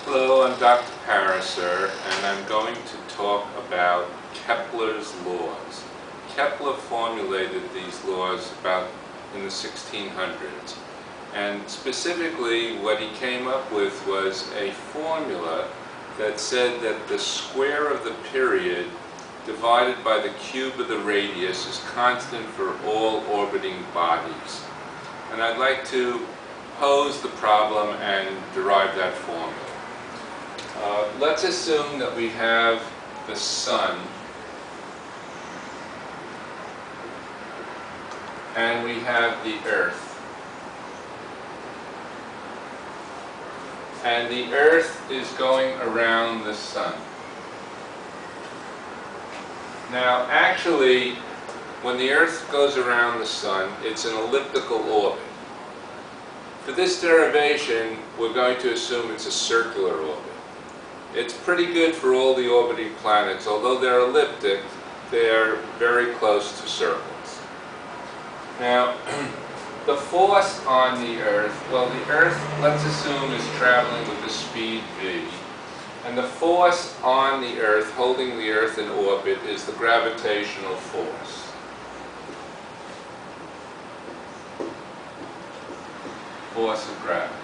Hello, I'm Dr. Pariser, and I'm going to talk about Kepler's laws. Kepler formulated these laws about in the 1600s, and specifically what he came up with was a formula that said that the square of the period divided by the cube of the radius is constant for all orbiting bodies. And I'd like to pose the problem and derive that formula. Let's assume that we have the sun and we have the earth. And the earth is going around the sun. Now, actually, when the earth goes around the sun, it's an elliptical orbit. For this derivation, we're going to assume it's a circular orbit. It's pretty good for all the orbiting planets. Although they're elliptic, they're very close to circles. Now, the force on the Earth, well, the Earth, let's assume, is traveling with the speed v. And the force on the Earth, holding the Earth in orbit, is the gravitational force. Force of gravity.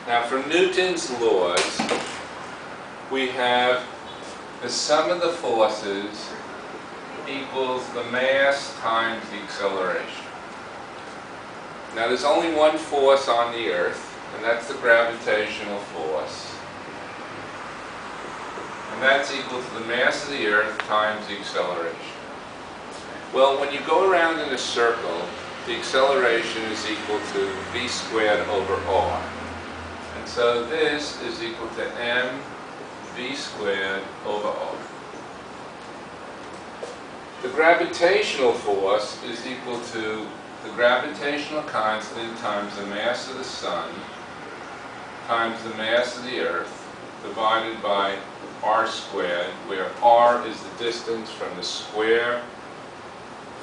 Now, from Newton's laws, we have the sum of the forces equals the mass times the acceleration. Now, there's only one force on the Earth, and that's the gravitational force. And that's equal to the mass of the Earth times the acceleration. Well, when you go around in a circle, the acceleration is equal to v squared over r. And so this is equal to m v squared over r. The gravitational force is equal to the gravitational constant times the mass of the sun times the mass of the earth divided by r squared, where r is the distance from the square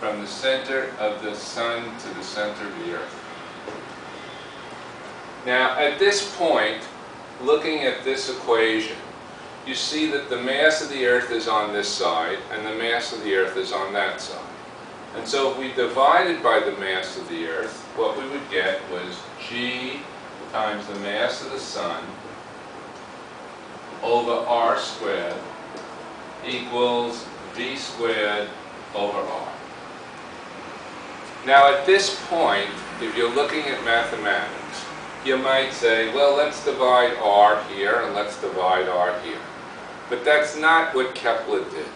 from the center of the sun to the center of the earth. Now, at this point, looking at this equation, you see that the mass of the earth is on this side and the mass of the earth is on that side. And so if we divided by the mass of the earth, what we would get was g times the mass of the sun over r squared equals v squared over r. Now, at this point, if you're looking at mathematics, you might say, well, let's divide r here and let's divide r here. But that's not what Kepler did.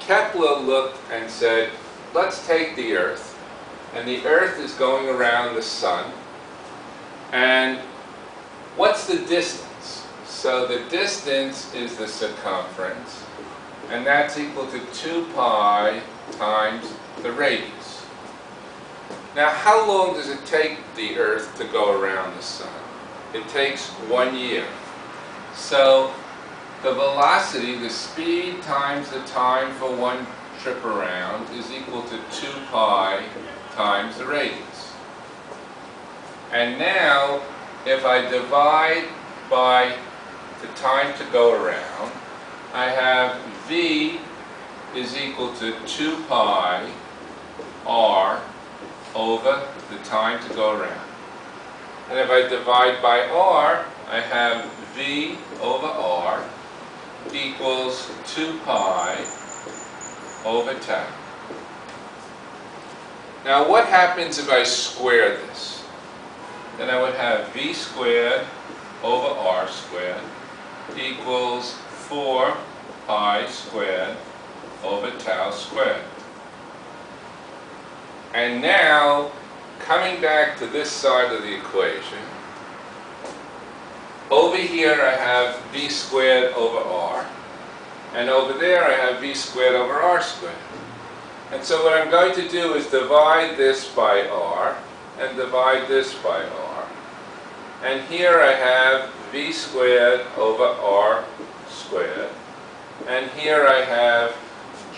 Kepler looked and said, let's take the Earth, and the Earth is going around the sun, and what's the distance? So the distance is the circumference, and that's equal to 2 pi times the radius. Now, how long does it take the Earth to go around the sun? It takes 1 year. So the velocity, the speed times the time for one trip around, is equal to 2 pi times the radius. And now, if I divide by the time to go around, I have v is equal to 2 pi r over the time to go around. And if I divide by r, I have v over r equals 2 pi over tau. Now, what happens if I square this? Then I would have v squared over r squared equals 4 pi squared over tau squared. And now, coming back to this side of the equation, over here I have v squared over r, and over there I have v squared over r squared. And so what I'm going to do is divide this by r, and divide this by r. And here I have v squared over r squared, and here I have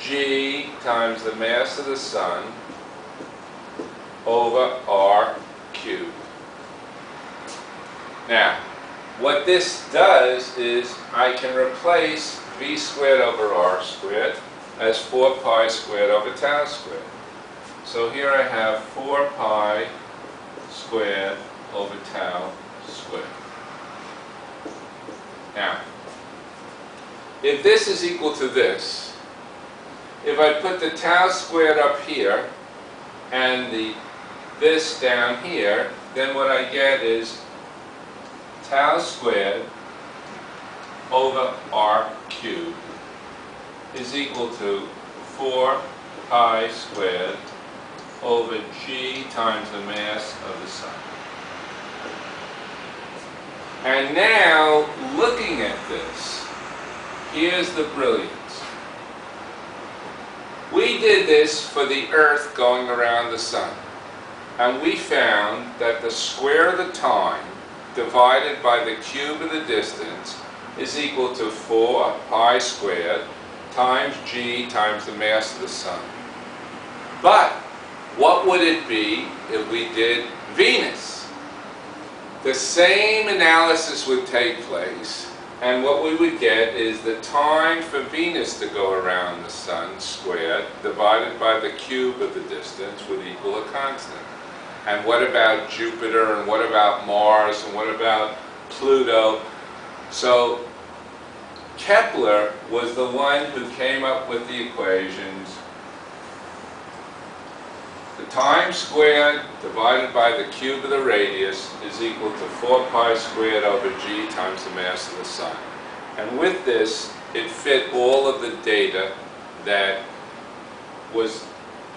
g times the mass of the sun over r cubed. Now, what this does is I can replace v squared over r squared as 4 pi squared over tau squared. So here I have 4 pi squared over tau squared. Now, if this is equal to this, if I put the tau squared up here and this down here, then what I get is tau squared over r cubed is equal to 4 pi squared over g times the mass of the sun. And now, looking at this, here's the brilliance. We did this for the Earth going around the sun. And we found that the square of the time divided by the cube of the distance is equal to 4 pi squared times g times the mass of the sun. But what would it be if we did Venus? The same analysis would take place, and what we would get is the time for Venus to go around the sun squared divided by the cube of the distance would equal a constant. And what about Jupiter, and what about Mars, and what about Pluto? So Kepler was the one who came up with the equations. The time squared divided by the cube of the radius is equal to 4 pi squared over g times the mass of the sun. And with this, it fit all of the data that was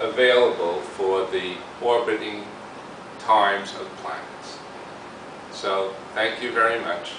available for the orbiting times of planets. So, thank you very much.